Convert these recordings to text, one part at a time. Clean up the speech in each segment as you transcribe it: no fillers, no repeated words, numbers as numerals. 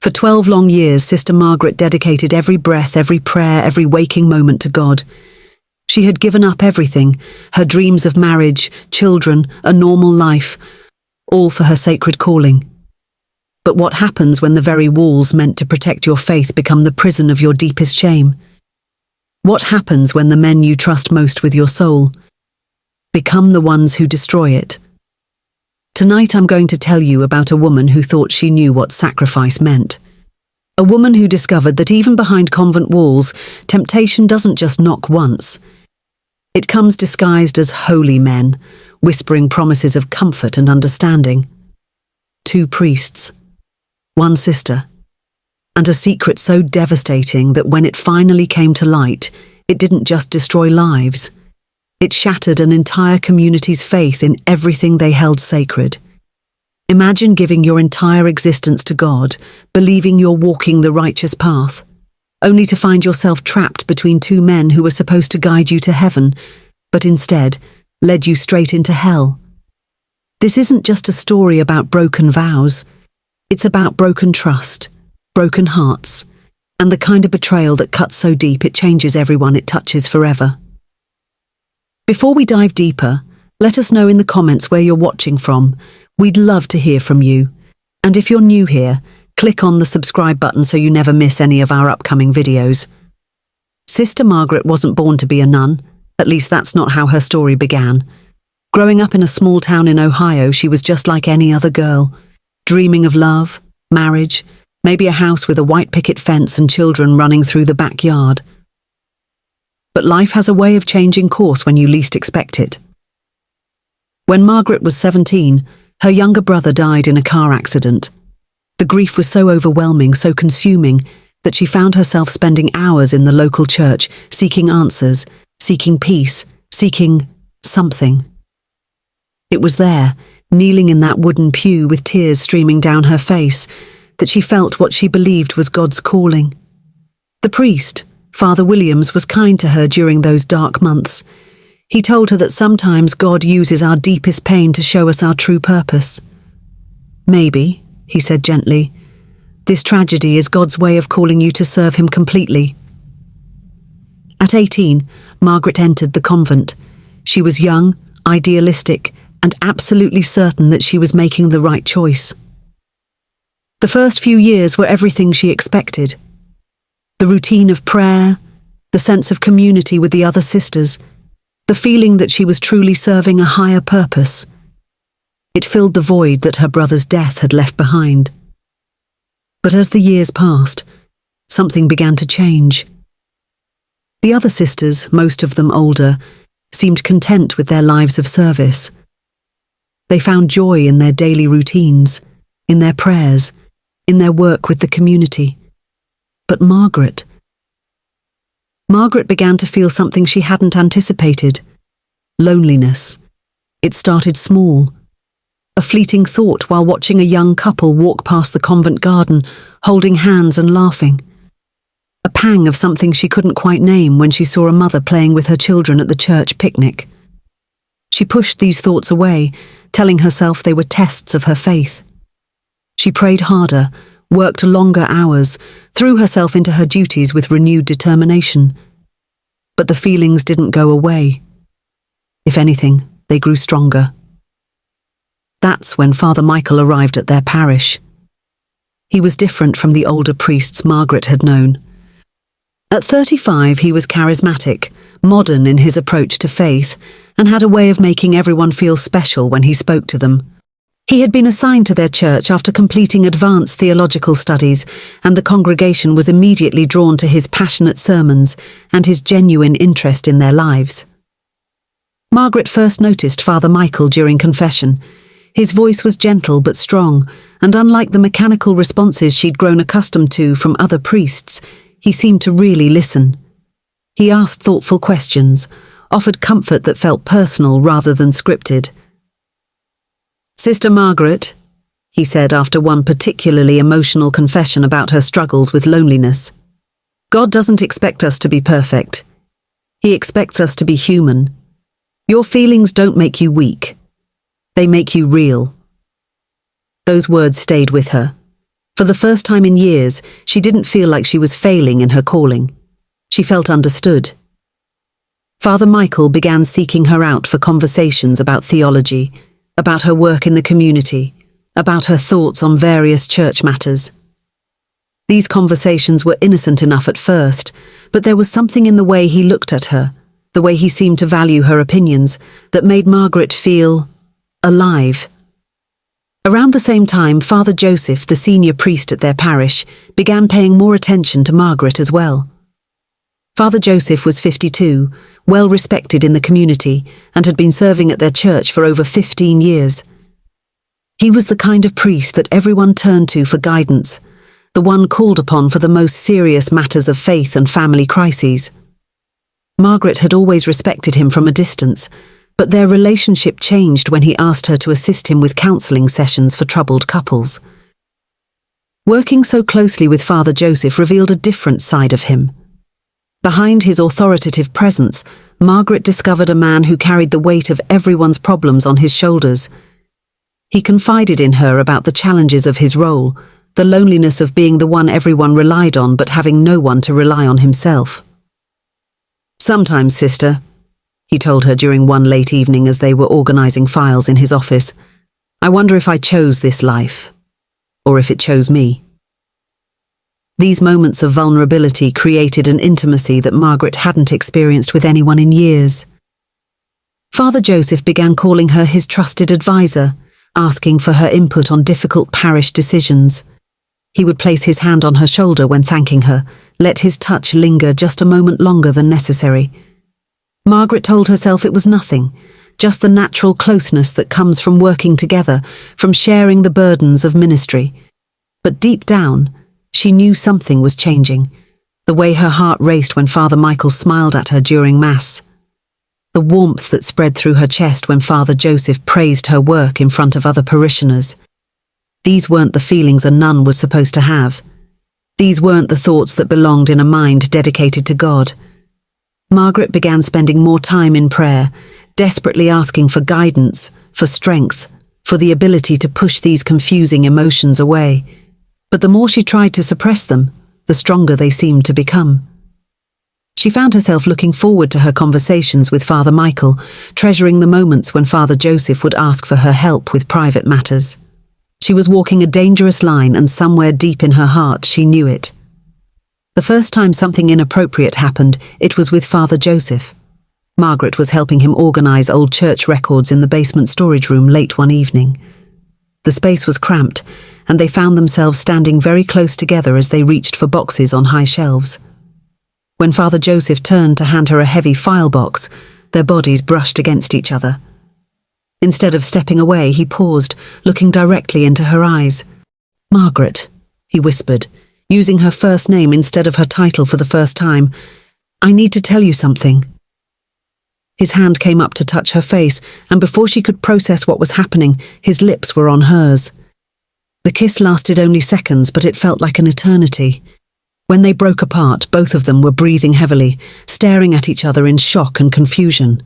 For 12 long years, Sister Margaret dedicated every breath, every prayer, every waking moment to God. She had given up everything, her dreams of marriage, children, a normal life, all for her sacred calling. But what happens when the very walls meant to protect your faith become the prison of your deepest shame? What happens when the men you trust most with your soul become the ones who destroy it? Tonight I'm going to tell you about a woman who thought she knew what sacrifice meant. A woman who discovered that even behind convent walls, temptation doesn't just knock once. It comes disguised as holy men, whispering promises of comfort and understanding. 2 priests, 1 sister, and a secret so devastating that when it finally came to light, it didn't just destroy lives. It shattered an entire community's faith in everything they held sacred. Imagine giving your entire existence to God, believing you're walking the righteous path, only to find yourself trapped between 2 men who were supposed to guide you to heaven, but instead led you straight into hell. This isn't just a story about broken vows. It's about broken trust, broken hearts, and the kind of betrayal that cuts so deep it changes everyone it touches forever. Before we dive deeper, let us know in the comments where you're watching from. We'd love to hear from you. And if you're new here, click on the subscribe button so you never miss any of our upcoming videos. Sister Margaret wasn't born to be a nun, at least that's not how her story began. Growing up in a small town in Ohio, she was just like any other girl, dreaming of love, marriage, maybe a house with a white picket fence and children running through the backyard. But life has a way of changing course when you least expect it. When Margaret was 17, her younger brother died in a car accident. The grief was so overwhelming, so consuming, that she found herself spending hours in the local church, seeking answers, seeking peace, seeking something. It was there, kneeling in that wooden pew with tears streaming down her face, that she felt what she believed was God's calling. The priest, Father Williams, was kind to her during those dark months. He told her that sometimes God uses our deepest pain to show us our true purpose. Maybe, he said gently, this tragedy is God's way of calling you to serve him completely. At 18, Margaret entered the convent. She was young, idealistic, and absolutely certain that she was making the right choice. The first few years were everything she expected. The routine of prayer, the sense of community with the other sisters, the feeling that she was truly serving a higher purpose. It filled the void that her brother's death had left behind. But as the years passed, something began to change. The other sisters, most of them older, seemed content with their lives of service. They found joy in their daily routines, in their prayers, in their work with the community. But Margaret began to feel something she hadn't anticipated. Loneliness. It started small. A fleeting thought while watching a young couple walk past the convent garden, holding hands and laughing. A pang of something she couldn't quite name when she saw a mother playing with her children at the church picnic. She pushed these thoughts away, telling herself they were tests of her faith. She prayed harder, worked longer hours, threw herself into her duties with renewed determination. But the feelings didn't go away. If anything, they grew stronger. That's when Father Michael arrived at their parish. He was different from the older priests Margaret had known. At 35, he was charismatic, modern in his approach to faith, and had a way of making everyone feel special when he spoke to them. He had been assigned to their church after completing advanced theological studies, and the congregation was immediately drawn to his passionate sermons and his genuine interest in their lives. Margaret first noticed Father Michael during confession. His voice was gentle but strong, and unlike the mechanical responses she'd grown accustomed to from other priests, he seemed to really listen. He asked thoughtful questions, offered comfort that felt personal rather than scripted. "Sister Margaret," he said after one particularly emotional confession about her struggles with loneliness, "God doesn't expect us to be perfect. He expects us to be human. Your feelings don't make you weak. They make you real." Those words stayed with her. For the first time in years, she didn't feel like she was failing in her calling. She felt understood. Father Michael began seeking her out for conversations about theology, about her work in the community, about her thoughts on various church matters. These conversations were innocent enough at first, but there was something in the way he looked at her, the way he seemed to value her opinions, that made Margaret feel alive. Around the same time, Father Joseph, the senior priest at their parish, began paying more attention to Margaret as well. Father Joseph was 52, well respected in the community, and had been serving at their church for over 15 years. He was the kind of priest that everyone turned to for guidance, the one called upon for the most serious matters of faith and family crises. Margaret had always respected him from a distance, but their relationship changed when he asked her to assist him with counselling sessions for troubled couples. Working so closely with Father Joseph revealed a different side of him. Behind his authoritative presence, Margaret discovered a man who carried the weight of everyone's problems on his shoulders. He confided in her about the challenges of his role, the loneliness of being the one everyone relied on but having no one to rely on himself. "Sometimes, sister," he told her during one late evening as they were organising files in his office, "I wonder if I chose this life, or if it chose me." These moments of vulnerability created an intimacy that Margaret hadn't experienced with anyone in years. Father Joseph began calling her his trusted advisor, asking for her input on difficult parish decisions. He would place his hand on her shoulder when thanking her, let his touch linger just a moment longer than necessary. Margaret told herself it was nothing, just the natural closeness that comes from working together, from sharing the burdens of ministry. But deep down, she knew something was changing, the way her heart raced when Father Michael smiled at her during Mass, the warmth that spread through her chest when Father Joseph praised her work in front of other parishioners. These weren't the feelings a nun was supposed to have. These weren't the thoughts that belonged in a mind dedicated to God. Margaret began spending more time in prayer, desperately asking for guidance, for strength, for the ability to push these confusing emotions away. But the more she tried to suppress them, the stronger they seemed to become. She found herself looking forward to her conversations with Father Michael, treasuring the moments when Father Joseph would ask for her help with private matters. She was walking a dangerous line, and somewhere deep in her heart she knew it. The first time something inappropriate happened, it was with Father Joseph. Margaret was helping him organise old church records in the basement storage room late one evening. The space was cramped, and they found themselves standing very close together as they reached for boxes on high shelves. When Father Joseph turned to hand her a heavy file box, their bodies brushed against each other. Instead of stepping away, he paused, looking directly into her eyes. "Margaret," he whispered, using her first name instead of her title for the first time, "I need to tell you something." His hand came up to touch her face, and before she could process what was happening, his lips were on hers. The kiss lasted only seconds, but it felt like an eternity. When they broke apart, both of them were breathing heavily, staring at each other in shock and confusion.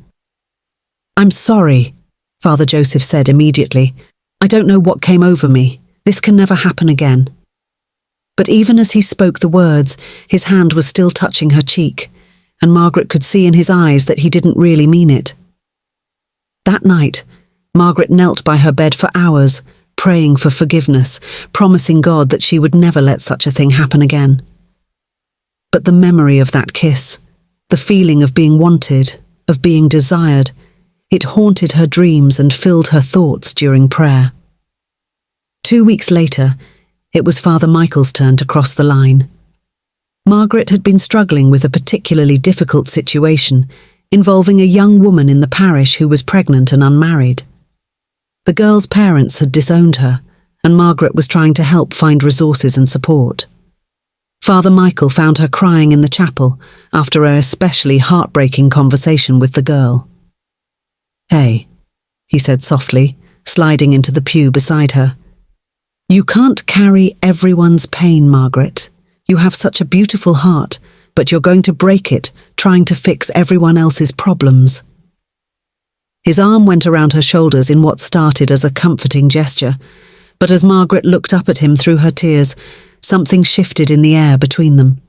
"I'm sorry," Father Joseph said immediately. "I don't know what came over me. This can never happen again." But even as he spoke the words, his hand was still touching her cheek, and Margaret could see in his eyes that he didn't really mean it. That night, Margaret knelt by her bed for hours, praying for forgiveness, promising God that she would never let such a thing happen again. But the memory of that kiss, the feeling of being wanted, of being desired, it haunted her dreams and filled her thoughts during prayer. 2 weeks later, it was Father Michael's turn to cross the line. Margaret had been struggling with a particularly difficult situation involving a young woman in the parish who was pregnant and unmarried. The girl's parents had disowned her, and Margaret was trying to help find resources and support. Father Michael found her crying in the chapel after an especially heartbreaking conversation with the girl. "Hey," he said softly, sliding into the pew beside her. "You can't carry everyone's pain, Margaret. You have such a beautiful heart, but you're going to break it trying to fix everyone else's problems." His arm went around her shoulders in what started as a comforting gesture, but as Margaret looked up at him through her tears, something shifted in the air between them.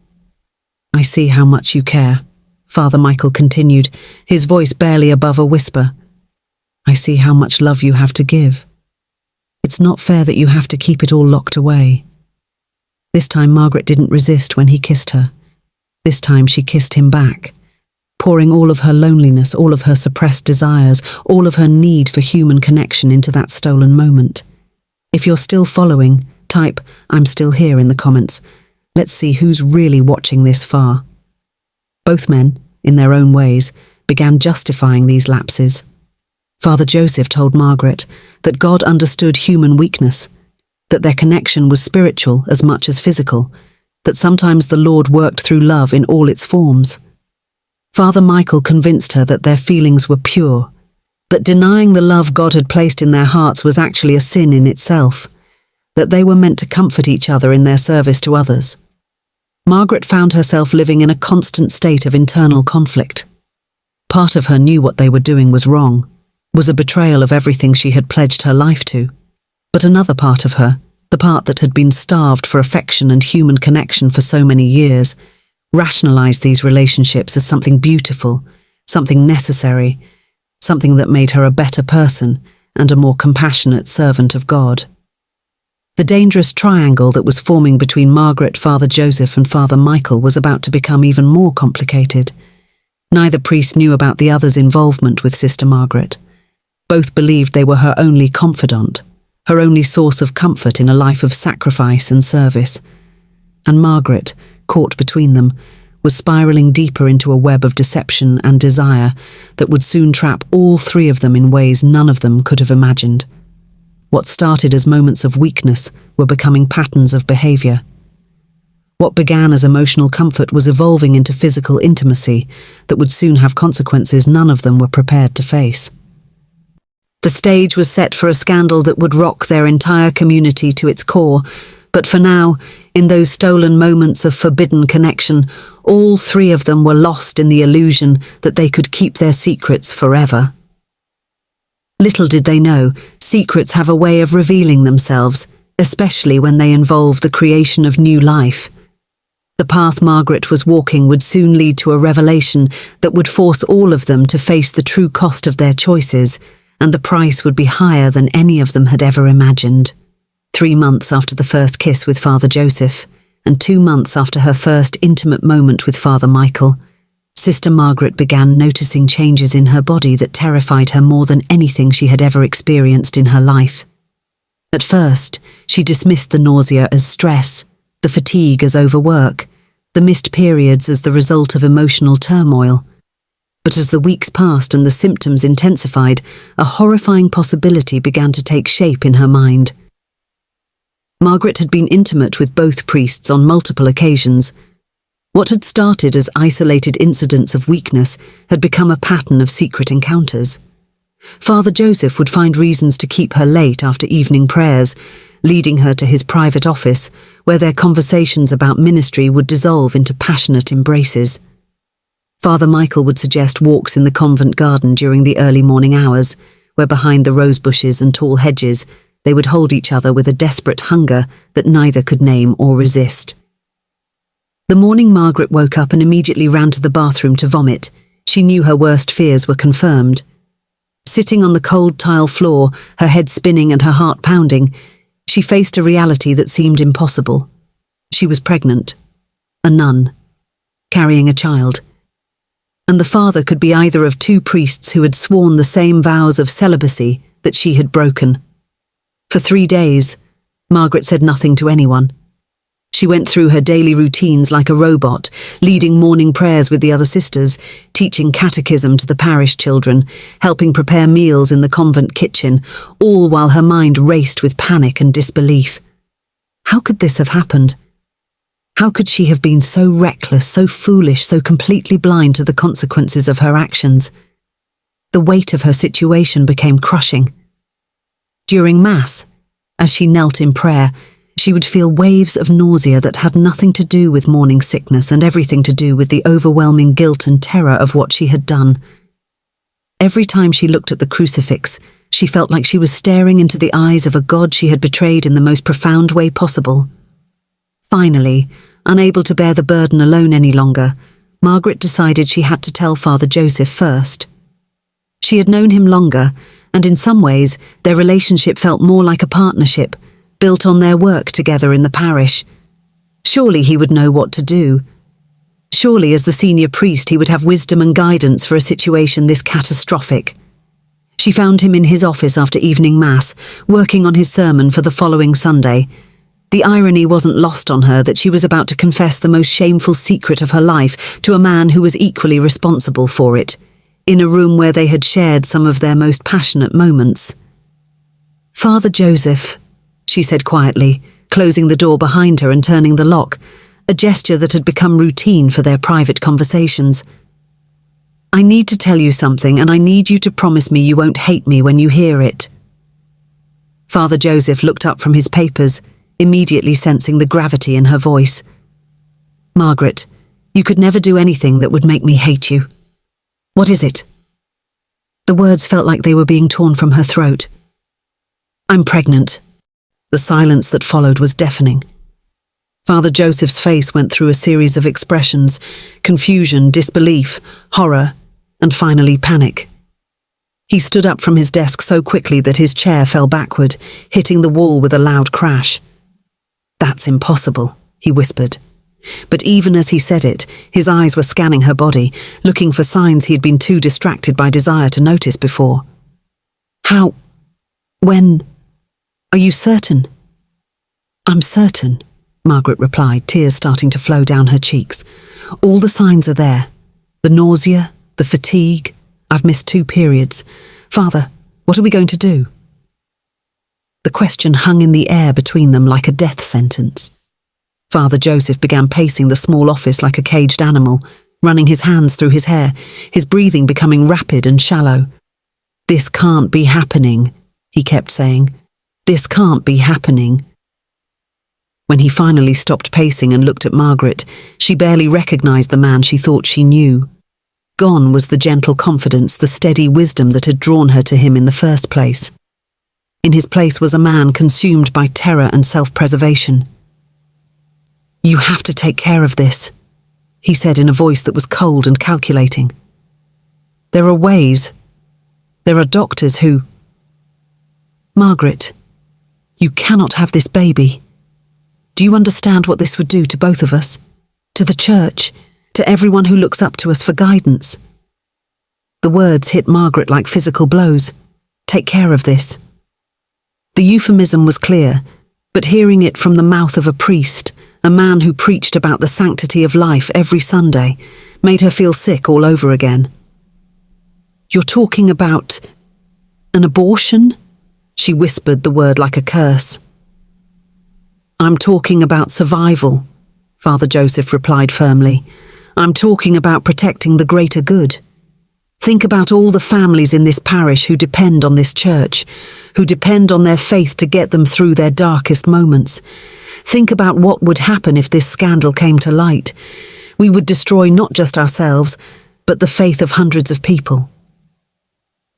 "I see how much you care," Father Michael continued, his voice barely above a whisper. "I see how much love you have to give. It's not fair that you have to keep it all locked away." This time Margaret didn't resist when he kissed her. This time she kissed him back, pouring all of her loneliness, all of her suppressed desires, all of her need for human connection into that stolen moment. If you're still following, type "I'm still here" in the comments. Let's see who's really watching this far. Both men, in their own ways, began justifying these lapses. Father Joseph told Margaret that God understood human weakness, that their connection was spiritual as much as physical, that sometimes the Lord worked through love in all its forms. Father Michael convinced her that their feelings were pure, that denying the love God had placed in their hearts was actually a sin in itself, that they were meant to comfort each other in their service to others. Margaret found herself living in a constant state of internal conflict. Part of her knew what they were doing was wrong, was a betrayal of everything she had pledged her life to. But another part of her, the part that had been starved for affection and human connection for so many years, rationalized these relationships as something beautiful, something necessary, something that made her a better person and a more compassionate servant of God. The dangerous triangle that was forming between Margaret, Father Joseph and Father Michael was about to become even more complicated. Neither priest knew about the other's involvement with Sister Margaret. Both believed they were her only confidant, her only source of comfort in a life of sacrifice and service. And Margaret, caught between them, was spiraling deeper into a web of deception and desire that would soon trap all three of them in ways none of them could have imagined. What started as moments of weakness were becoming patterns of behavior. What began as emotional comfort was evolving into physical intimacy that would soon have consequences none of them were prepared to face. The stage was set for a scandal that would rock their entire community to its core, but for now, in those stolen moments of forbidden connection, all three of them were lost in the illusion that they could keep their secrets forever. Little did they know, secrets have a way of revealing themselves, especially when they involve the creation of new life. The path Margaret was walking would soon lead to a revelation that would force all of them to face the true cost of their choices, and the price would be higher than any of them had ever imagined. 3 months after the first kiss with Father Joseph, and 2 months after her first intimate moment with Father Michael, Sister Margaret began noticing changes in her body that terrified her more than anything she had ever experienced in her life. At first, she dismissed the nausea as stress, the fatigue as overwork, the missed periods as the result of emotional turmoil. But as the weeks passed and the symptoms intensified, a horrifying possibility began to take shape in her mind. Margaret had been intimate with both priests on multiple occasions. What had started as isolated incidents of weakness had become a pattern of secret encounters. Father Joseph would find reasons to keep her late after evening prayers, leading her to his private office, where their conversations about ministry would dissolve into passionate embraces. Father Michael would suggest walks in the convent garden during the early morning hours, where behind the rose bushes and tall hedges they would hold each other with a desperate hunger that neither could name or resist. The morning Margaret woke up and immediately ran to the bathroom to vomit, she knew her worst fears were confirmed. Sitting on the cold tile floor, her head spinning and her heart pounding, she faced a reality that seemed impossible. She was pregnant, a nun, carrying a child. And the father could be either of 2 priests who had sworn the same vows of celibacy that she had broken. For 3 days, Margaret said nothing to anyone. She went through her daily routines like a robot, leading morning prayers with the other sisters, teaching catechism to the parish children, helping prepare meals in the convent kitchen, all while her mind raced with panic and disbelief. How could this have happened? How could she have been so reckless, so foolish, so completely blind to the consequences of her actions? The weight of her situation became crushing. During Mass, as she knelt in prayer, she would feel waves of nausea that had nothing to do with morning sickness and everything to do with the overwhelming guilt and terror of what she had done. Every time she looked at the crucifix, She felt like she was staring into the eyes of a God she had betrayed in the most profound way possible. Finally, unable to bear the burden alone any longer, Margaret decided she had to tell Father Joseph first. She had known him longer, and in some ways their relationship felt more like a partnership, built on their work together in the parish. Surely he would know what to do. Surely as the senior priest he would have wisdom and guidance for a situation this catastrophic. She found him in his office after evening mass, working on his sermon for the following Sunday. The irony wasn't lost on her that she was about to confess the most shameful secret of her life to a man who was equally responsible for it, in a room where they had shared some of their most passionate moments. "Father Joseph," she said quietly, closing the door behind her and turning the lock, a gesture that had become routine for their private conversations. "I need to tell you something, and I need you to promise me you won't hate me when you hear it." Father Joseph looked up from his papers, immediately sensing the gravity in her voice. "Margaret, you could never do anything that would make me hate you. What is it?" The words felt like they were being torn from her throat. "I'm pregnant." The silence that followed was deafening. Father Joseph's face went through a series of expressions: confusion, disbelief, horror, and finally panic. He stood up from his desk so quickly that his chair fell backward, hitting the wall with a loud crash. "That's impossible," he whispered. But even as he said it, his eyes were scanning her body, looking for signs he had been too distracted by desire to notice before. "How? When? Are you certain?" "I'm certain," Margaret replied, tears starting to flow down her cheeks. "All the signs are there. The nausea, the fatigue. I've missed 2 periods. Father, what are we going to do?" The question hung in the air between them like a death sentence. Father Joseph began pacing the small office like a caged animal, running his hands through his hair, his breathing becoming rapid and shallow. "This can't be happening," he kept saying. "This can't be happening." When he finally stopped pacing and looked at Margaret, she barely recognized the man she thought she knew. Gone was the gentle confidence, the steady wisdom that had drawn her to him in the first place. In his place was a man consumed by terror and self-preservation. "You have to take care of this," he said in a voice that was cold and calculating. "There are ways. There are doctors who—" "Margaret, you cannot have this baby. Do you understand what this would do to both of us? To the church? To everyone who looks up to us for guidance?" The words hit Margaret like physical blows. Take care of this. The euphemism was clear, but hearing it from the mouth of a priest, a man who preached about the sanctity of life every Sunday, made her feel sick all over again. "You're talking about an abortion?" She whispered the word like a curse. "I'm talking about survival," Father Joseph replied firmly. "I'm talking about protecting the greater good. Think about all the families in this parish who depend on this church, who depend on their faith to get them through their darkest moments. Think about what would happen if this scandal came to light. We would destroy not just ourselves, but the faith of hundreds of people."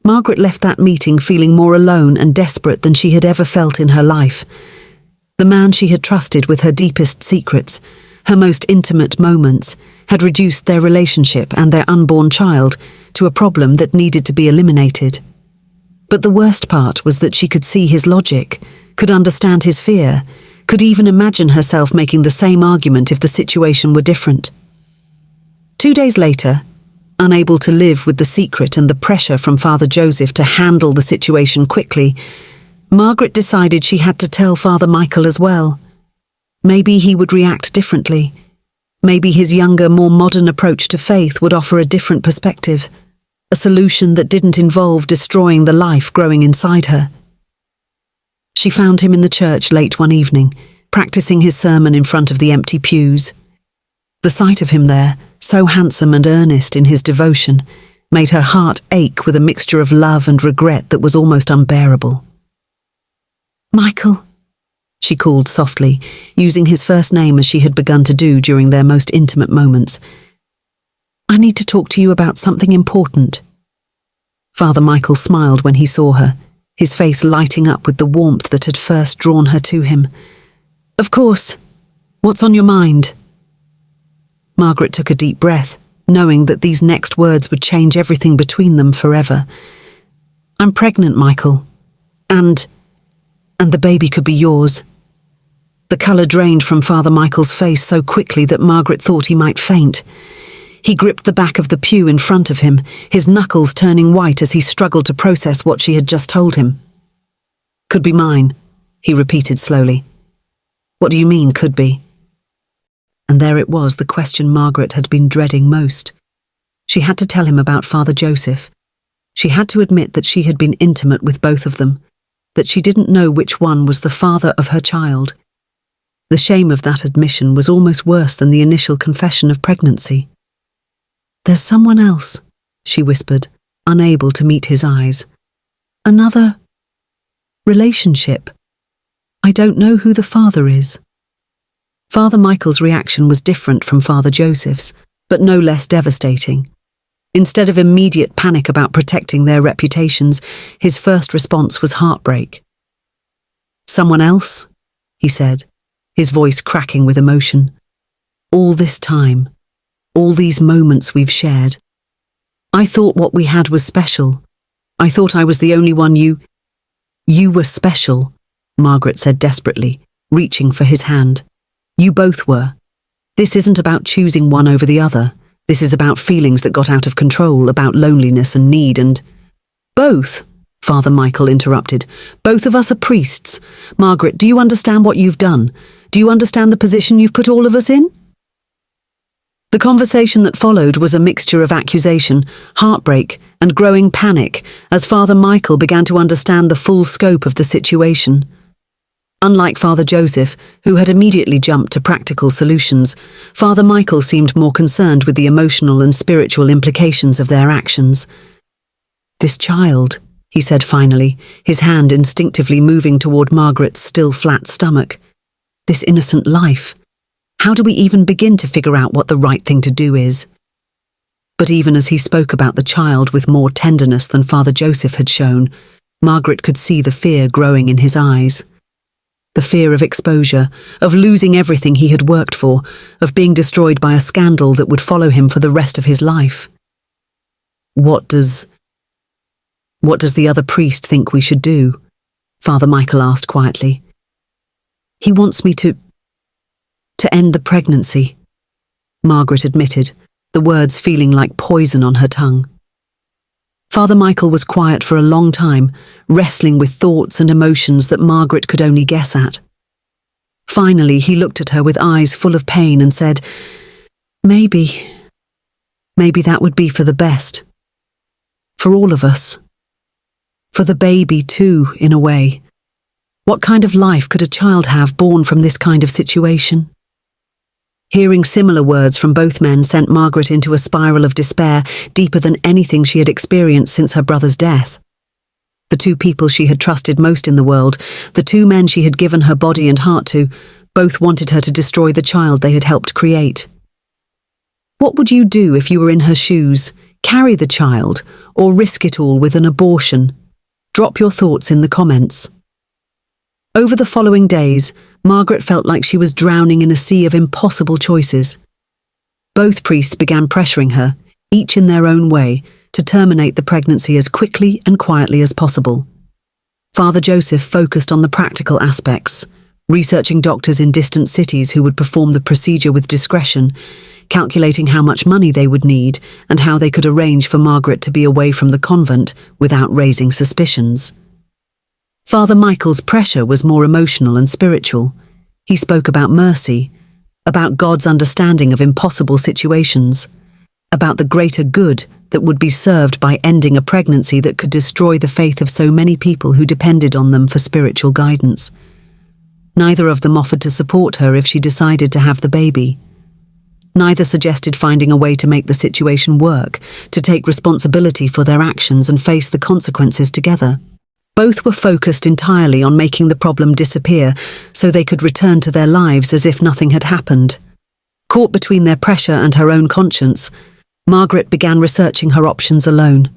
Margaret left that meeting feeling more alone and desperate than she had ever felt in her life. The man she had trusted with her deepest secrets, her most intimate moments, had reduced their relationship and their unborn child to a problem that needed to be eliminated. But the worst part was that she could see his logic, could understand his fear, could even imagine herself making the same argument if the situation were different. 2 days later, unable to live with the secret and the pressure from Father Joseph to handle the situation quickly, Margaret decided she had to tell Father Michael as well. Maybe he would react differently. Maybe his younger, more modern approach to faith would offer a different perspective, a solution that didn't involve destroying the life growing inside her. She found him in the church late one evening, practicing his sermon in front of the empty pews. The sight of him there, so handsome and earnest in his devotion, made her heart ache with a mixture of love and regret that was almost unbearable. "Michael," she called softly, using his first name as she had begun to do during their most intimate moments. "I need to talk to you about something important." Father Michael smiled when he saw her. his face lighting up with the warmth that had first drawn her to him. "Of course. What's on your mind?" Margaret took a deep breath, knowing that these next words would change everything between them forever. "I'm pregnant, Michael. And the baby could be yours." The colour drained from Father Michael's face so quickly that Margaret thought he might faint. He gripped the back of the pew in front of him, his knuckles turning white as he struggled to process what she had just told him. "Could be mine," he repeated slowly. "What do you mean, could be?" And there it was, the question Margaret had been dreading most. She had to tell him about Father Joseph. She had to admit that she had been intimate with both of them, that she didn't know which one was the father of her child. The shame of that admission was almost worse than the initial confession of pregnancy. "There's someone else," she whispered, unable to meet his eyes. "Another relationship. I don't know who the father is." Father Michael's reaction was different from Father Joseph's, but no less devastating. Instead of immediate panic about protecting their reputations, his first response was heartbreak. "Someone else?" he said, his voice cracking with emotion. "All this time, all these moments we've shared. I thought what we had was special. I thought I was the only one you were special," Margaret said desperately, reaching for his hand. "You both were. This isn't about choosing one over the other. This is about feelings that got out of control, about loneliness and need and—" "Both," Father Michael interrupted. "Both of us are priests. Margaret, do you understand what you've done? Do you understand the position you've put all of us in?" The conversation that followed was a mixture of accusation, heartbreak, and growing panic as Father Michael began to understand the full scope of the situation. Unlike Father Joseph, who had immediately jumped to practical solutions, Father Michael seemed more concerned with the emotional and spiritual implications of their actions. "This child," he said finally, his hand instinctively moving toward Margaret's still flat stomach. "This innocent life. How do we even begin to figure out what the right thing to do is?" But even as he spoke about the child with more tenderness than Father Joseph had shown, Margaret could see the fear growing in his eyes. The fear of exposure, of losing everything he had worked for, of being destroyed by a scandal that would follow him for the rest of his life. What does the other priest think we should do?" Father Michael asked quietly. "He wants me to end the pregnancy," Margaret admitted, the words feeling like poison on her tongue. Father Michael was quiet for a long time, wrestling with thoughts and emotions that Margaret could only guess at. Finally, he looked at her with eyes full of pain and said, Maybe that would be for the best. For all of us. For the baby too, in a way. What kind of life could a child have born from this kind of situation?" Hearing similar words from both men sent Margaret into a spiral of despair deeper than anything she had experienced since her brother's death. The two people she had trusted most in the world, the two men she had given her body and heart to, both wanted her to destroy the child they had helped create. What would you do if you were in her shoes? Carry the child, or risk it all with an abortion? Drop your thoughts in the comments. Over the following days, Margaret felt like she was drowning in a sea of impossible choices. Both priests began pressuring her, each in their own way, to terminate the pregnancy as quickly and quietly as possible. Father Joseph focused on the practical aspects, researching doctors in distant cities who would perform the procedure with discretion, calculating how much money they would need and how they could arrange for Margaret to be away from the convent without raising suspicions. Father Michael's pressure was more emotional and spiritual. He spoke about mercy, about God's understanding of impossible situations, about the greater good that would be served by ending a pregnancy that could destroy the faith of so many people who depended on them for spiritual guidance. Neither of them offered to support her if she decided to have the baby. Neither suggested finding a way to make the situation work, to take responsibility for their actions and face the consequences together. Both were focused entirely on making the problem disappear so they could return to their lives as if nothing had happened. Caught between their pressure and her own conscience, Margaret began researching her options alone.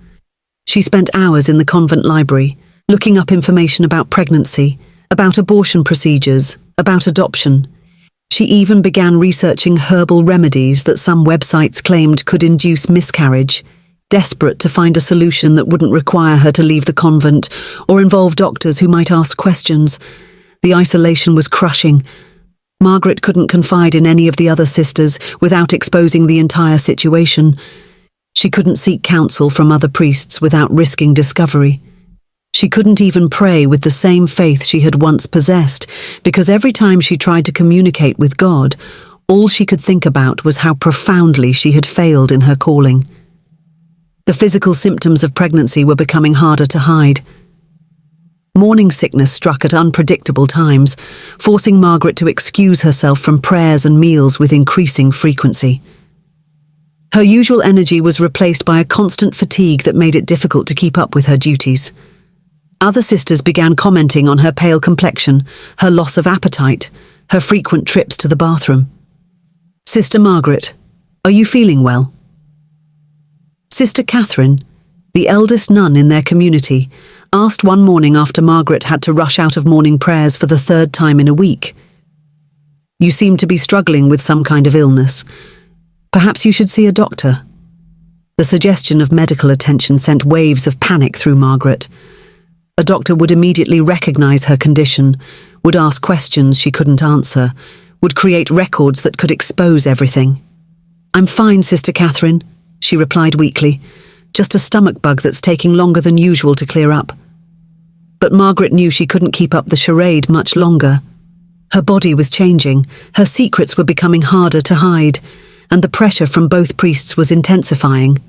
She spent hours in the convent library, looking up information about pregnancy, about abortion procedures, about adoption. She even began researching herbal remedies that some websites claimed could induce miscarriage, desperate to find a solution that wouldn't require her to leave the convent or involve doctors who might ask questions. The isolation was crushing. Margaret couldn't confide in any of the other sisters without exposing the entire situation. She couldn't seek counsel from other priests without risking discovery. She couldn't even pray with the same faith she had once possessed, because every time she tried to communicate with God, all she could think about was how profoundly she had failed in her calling. The physical symptoms of pregnancy were becoming harder to hide. Morning sickness struck at unpredictable times, forcing Margaret to excuse herself from prayers and meals with increasing frequency. Her usual energy was replaced by a constant fatigue that made it difficult to keep up with her duties. Other sisters began commenting on her pale complexion, her loss of appetite, her frequent trips to the bathroom. "Sister Margaret, are you feeling well?" Sister Catherine, the eldest nun in their community, asked one morning after Margaret had to rush out of morning prayers for the third time in a week. "You seem to be struggling with some kind of illness. Perhaps you should see a doctor." The suggestion of medical attention sent waves of panic through Margaret. A doctor would immediately recognize her condition, would ask questions she couldn't answer, would create records that could expose everything. "I'm fine, Sister Catherine," she replied weakly. "Just a stomach bug that's taking longer than usual to clear up." But Margaret knew she couldn't keep up the charade much longer. Her body was changing, her secrets were becoming harder to hide, and the pressure from both priests was intensifying.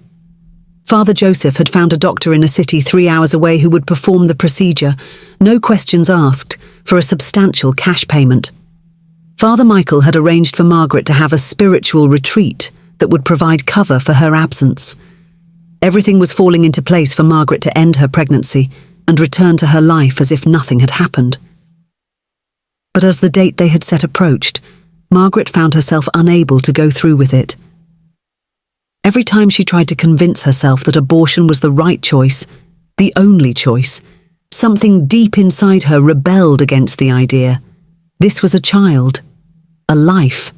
Father Joseph had found a doctor in a city 3 hours away who would perform the procedure, no questions asked, for a substantial cash payment. Father Michael had arranged for Margaret to have a spiritual retreat that would provide cover for her absence. Everything was falling into place for Margaret to end her pregnancy and return to her life as if nothing had happened. But as the date they had set approached, Margaret found herself unable to go through with it. Every time she tried to convince herself that abortion was the right choice, the only choice, something deep inside her rebelled against the idea. This was a child, a life,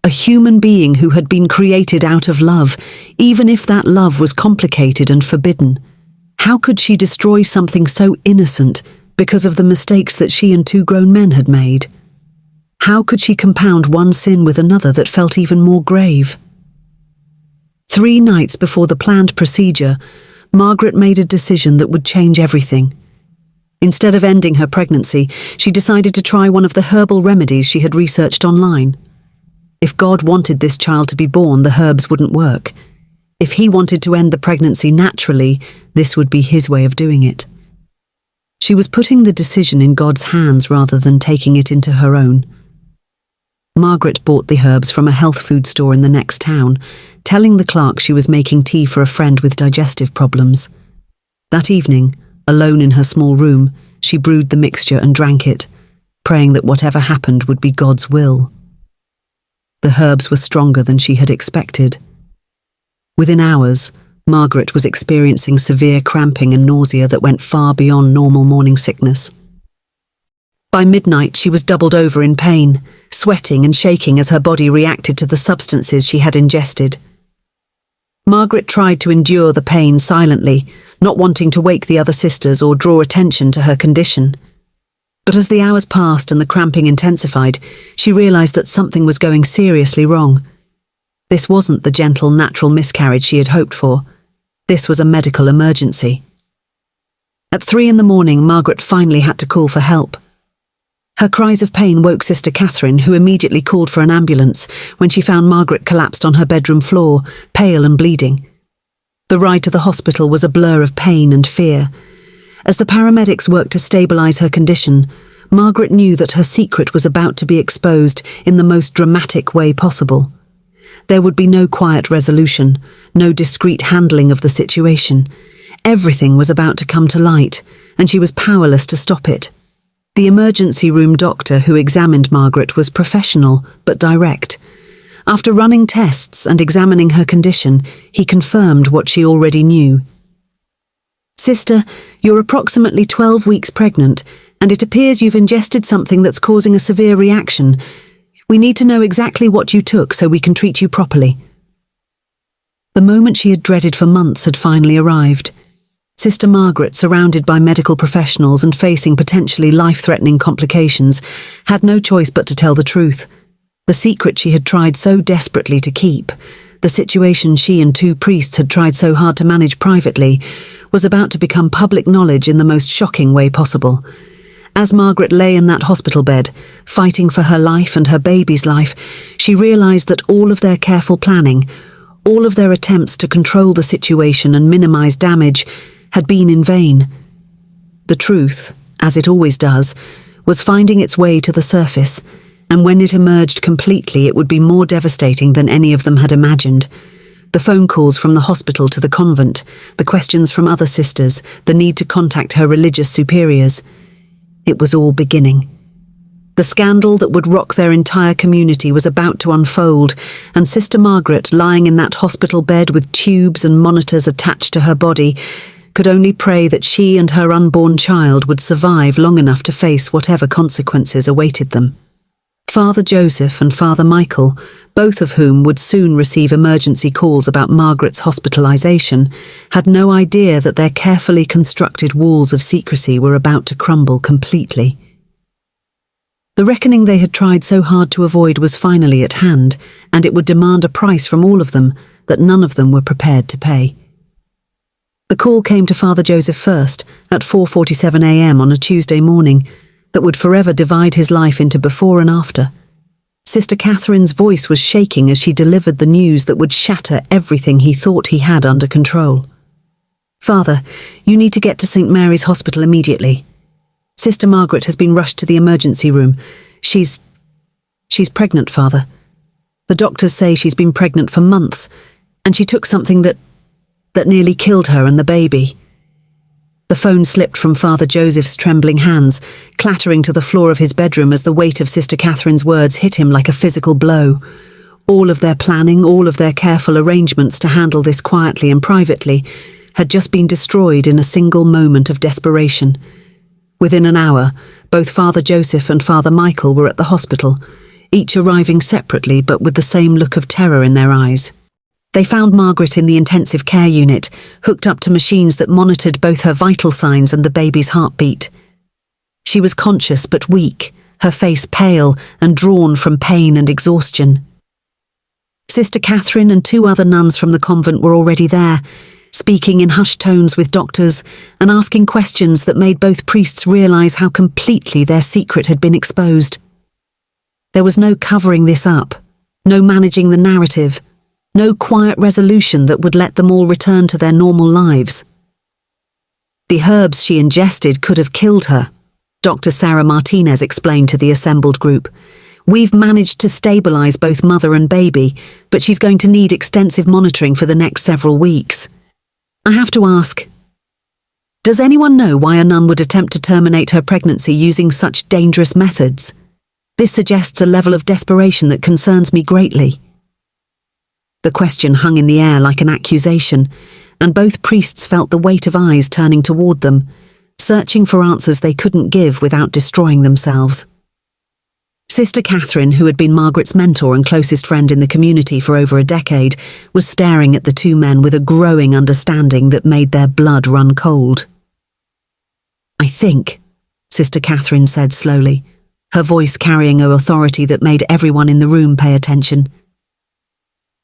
a human being who had been created out of love, even if that love was complicated and forbidden. How could she destroy something so innocent because of the mistakes that she and 2 grown men had made? How could she compound one sin with another that felt even more grave? 3 nights before the planned procedure, Margaret made a decision that would change everything. Instead of ending her pregnancy, she decided to try one of the herbal remedies she had researched online. If God wanted this child to be born, the herbs wouldn't work. If he wanted to end the pregnancy naturally, this would be his way of doing it. She was putting the decision in God's hands rather than taking it into her own. Margaret bought the herbs from a health food store in the next town, telling the clerk she was making tea for a friend with digestive problems. That evening, alone in her small room, she brewed the mixture and drank it, praying that whatever happened would be God's will. The herbs were stronger than she had expected. Within hours, Margaret was experiencing severe cramping and nausea that went far beyond normal morning sickness. By midnight, she was doubled over in pain, sweating and shaking as her body reacted to the substances she had ingested. Margaret tried to endure the pain silently, not wanting to wake the other sisters or draw attention to her condition. But as the hours passed and the cramping intensified, she realized that something was going seriously wrong. This wasn't the gentle, natural miscarriage she had hoped for. This was a medical emergency. At 3 a.m, Margaret finally had to call for help. Her cries of pain woke Sister Catherine, who immediately called for an ambulance when she found Margaret collapsed on her bedroom floor, pale and bleeding. The ride to the hospital was a blur of pain and fear. As the paramedics worked to stabilize her condition, Margaret knew that her secret was about to be exposed in the most dramatic way possible. There would be no quiet resolution, no discreet handling of the situation. Everything was about to come to light, and she was powerless to stop it. The emergency room doctor who examined Margaret was professional but direct. After running tests and examining her condition, he confirmed what she already knew. Sister, you're approximately 12 weeks pregnant, and it appears you've ingested something that's causing a severe reaction. We need to know exactly what you took so we can treat you properly. The moment she had dreaded for months had finally arrived. Sister Margaret, surrounded by medical professionals and facing potentially life-threatening complications, had no choice but to tell the truth. The secret she had tried so desperately to keep, the situation she and two priests had tried so hard to manage privately, was about to become public knowledge in the most shocking way possible. As Margaret lay in that hospital bed, fighting for her life and her baby's life, she realized that all of their careful planning, all of their attempts to control the situation and minimize damage, had been in vain. The truth, as it always does, was finding its way to the surface, and when it emerged completely, it would be more devastating than any of them had imagined. The phone calls from the hospital to the convent, the questions from other sisters, the need to contact her religious superiors. It was all beginning. The scandal that would rock their entire community was about to unfold, and Sister Margaret, lying in that hospital bed with tubes and monitors attached to her body, could only pray that she and her unborn child would survive long enough to face whatever consequences awaited them. Father Joseph and Father Michael, both of whom would soon receive emergency calls about Margaret's hospitalization, had no idea that their carefully constructed walls of secrecy were about to crumble completely. The reckoning they had tried so hard to avoid was finally at hand, and it would demand a price from all of them that none of them were prepared to pay. The call came to Father Joseph first, at 4:47 a.m. on a Tuesday morning, that would forever divide his life into before and after. Sister Catherine's voice was shaking as she delivered the news that would shatter everything he thought he had under control. Father, you need to get to St. Mary's Hospital immediately. Sister Margaret has been rushed to the emergency room. She's pregnant, Father. The doctors say she's been pregnant for months, and she took something that nearly killed her and the baby. The phone slipped from Father Joseph's trembling hands, clattering to the floor of his bedroom as the weight of Sister Catherine's words hit him like a physical blow. All of their planning, all of their careful arrangements to handle this quietly and privately, had just been destroyed in a single moment of desperation. Within an hour, both Father Joseph and Father Michael were at the hospital, each arriving separately but with the same look of terror in their eyes. They found Margaret in the intensive care unit, hooked up to machines that monitored both her vital signs and the baby's heartbeat. She was conscious but weak, her face pale and drawn from pain and exhaustion. Sister Catherine and two other nuns from the convent were already there, speaking in hushed tones with doctors and asking questions that made both priests realize how completely their secret had been exposed. There was no covering this up, no managing the narrative, no quiet resolution that would let them all return to their normal lives. The herbs she ingested could have killed her, Dr. Sarah Martinez explained to the assembled group. We've managed to stabilize both mother and baby, but she's going to need extensive monitoring for the next several weeks. I have to ask, does anyone know why a nun would attempt to terminate her pregnancy using such dangerous methods? This suggests a level of desperation that concerns me greatly. The question hung in the air like an accusation, and both priests felt the weight of eyes turning toward them, searching for answers they couldn't give without destroying themselves. Sister Catherine, who had been Margaret's mentor and closest friend in the community for over a decade, was staring at the two men with a growing understanding that made their blood run cold. I think, Sister Catherine said slowly, her voice carrying an authority that made everyone in the room pay attention,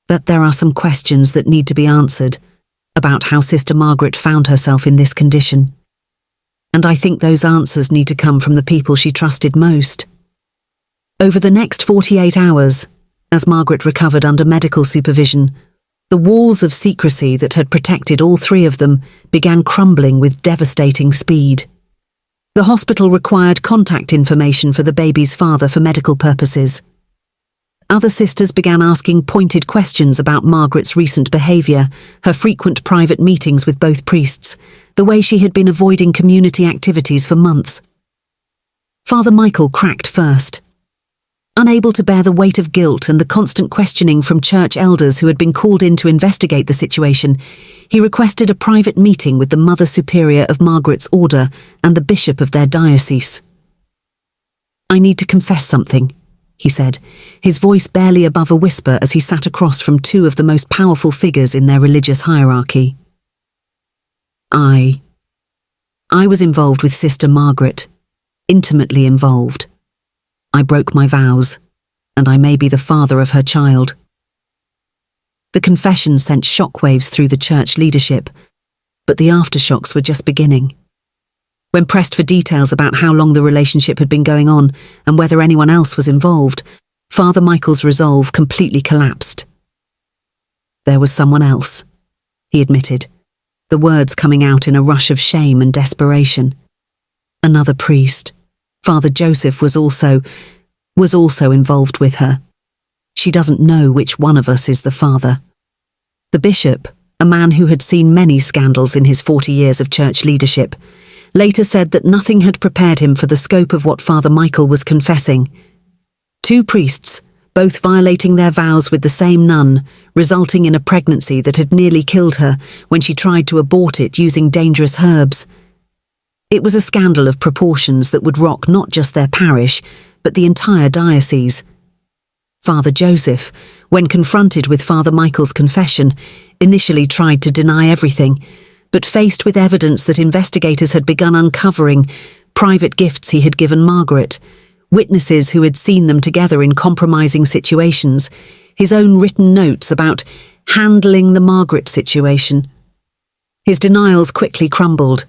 that there are some questions that need to be answered about how Sister Margaret found herself in this condition. And I think those answers need to come from the people she trusted most. Over the next 48 hours, as Margaret recovered under medical supervision, the walls of secrecy that had protected all three of them began crumbling with devastating speed. The hospital required contact information for the baby's father for medical purposes. Other sisters began asking pointed questions about Margaret's recent behavior, her frequent private meetings with both priests, the way she had been avoiding community activities for months. Father Michael cracked first. Unable to bear the weight of guilt and the constant questioning from church elders who had been called in to investigate the situation, he requested a private meeting with the Mother Superior of Margaret's order and the bishop of their diocese. "I need to confess something," he said, his voice barely above a whisper as he sat across from two of the most powerful figures in their religious hierarchy. I was involved with Sister Margaret, intimately involved. I broke my vows, and I may be the father of her child. The confession sent shockwaves through the church leadership, but the aftershocks were just beginning. When pressed for details about how long the relationship had been going on and whether anyone else was involved, Father Michael's resolve completely collapsed. "There was someone else," he admitted, the words coming out in a rush of shame and desperation. "Another priest. Father Joseph was also involved with her. She doesn't know which one of us is the father." The bishop, a man who had seen many scandals in his 40 years of church leadership, later said that nothing had prepared him for the scope of what Father Michael was confessing. Two priests, both violating their vows with the same nun, resulting in a pregnancy that had nearly killed her when she tried to abort it using dangerous herbs. It was a scandal of proportions that would rock not just their parish, but the entire diocese. Father Joseph, when confronted with Father Michael's confession, initially tried to deny everything, but faced with evidence that investigators had begun uncovering, private gifts he had given Margaret, witnesses who had seen them together in compromising situations, his own written notes about handling the Margaret situation. His denials quickly crumbled.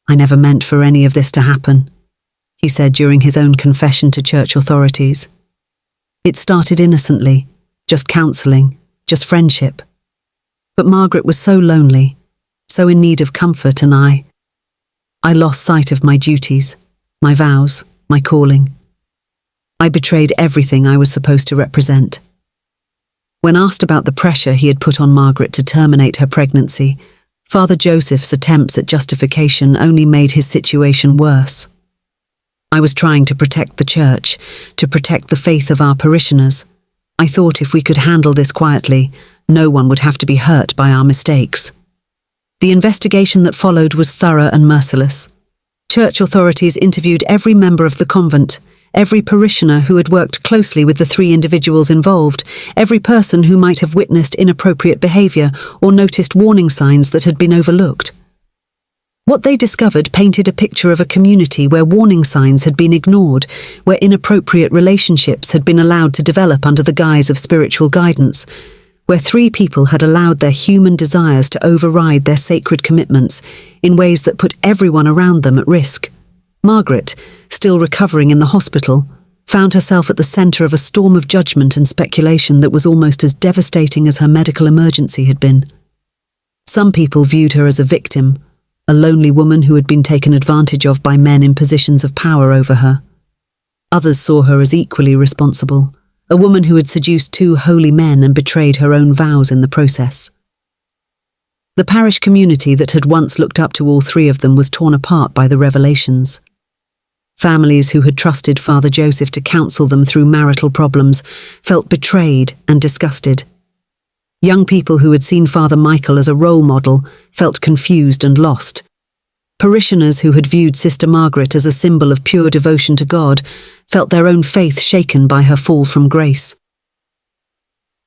"I never meant for any of this to happen," he said during his own confession to church authorities. "It started innocently, just counselling, just friendship. But Margaret was so lonely, so in need of comfort, and I lost sight of my duties, my vows, my calling. I betrayed everything I was supposed to represent." When asked about the pressure he had put on Margaret to terminate her pregnancy, Father Joseph's attempts at justification only made his situation worse. "I was trying to protect the church, to protect the faith of our parishioners. I thought if we could handle this quietly, no one would have to be hurt by our mistakes." The investigation that followed was thorough and merciless. Church authorities interviewed every member of the convent, every parishioner who had worked closely with the three individuals involved, every person who might have witnessed inappropriate behaviour or noticed warning signs that had been overlooked. What they discovered painted a picture of a community where warning signs had been ignored, where inappropriate relationships had been allowed to develop under the guise of spiritual guidance, where three people had allowed their human desires to override their sacred commitments in ways that put everyone around them at risk. Margaret, still recovering in the hospital, found herself at the centre of a storm of judgment and speculation that was almost as devastating as her medical emergency had been. Some people viewed her as a victim, a lonely woman who had been taken advantage of by men in positions of power over her. Others saw her as equally responsible, a woman who had seduced two holy men and betrayed her own vows in the process. The parish community that had once looked up to all three of them was torn apart by the revelations. Families who had trusted Father Joseph to counsel them through marital problems felt betrayed and disgusted. Young people who had seen Father Michael as a role model felt confused and lost. Parishioners who had viewed Sister Margaret as a symbol of pure devotion to God felt their own faith shaken by her fall from grace.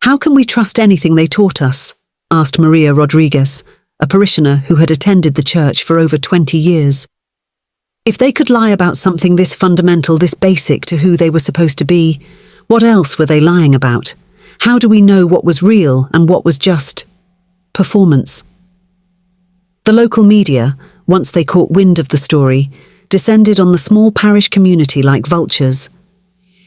"How can we trust anything they taught us?" asked Maria Rodriguez, a parishioner who had attended the church for over 20 years. "If they could lie about something this fundamental, this basic to who they were supposed to be, what else were they lying about? How do we know what was real and what was just performance?" The local media, once they caught wind of the story, descended on the small parish community like vultures.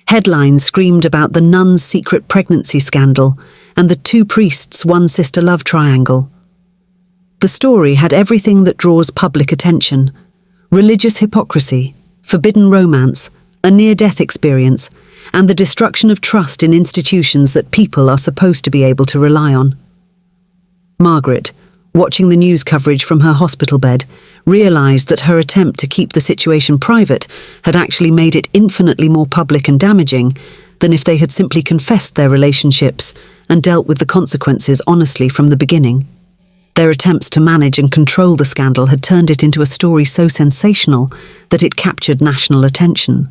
Headlines screamed about the nun's secret pregnancy scandal and the two priests' one-sister love triangle. The story had everything that draws public attention: religious hypocrisy, forbidden romance, a near-death experience, and the destruction of trust in institutions that people are supposed to be able to rely on. Margaret, watching the news coverage from her hospital bed, realised that her attempt to keep the situation private had actually made it infinitely more public and damaging than if they had simply confessed their relationships and dealt with the consequences honestly from the beginning. Their attempts to manage and control the scandal had turned it into a story so sensational that it captured national attention.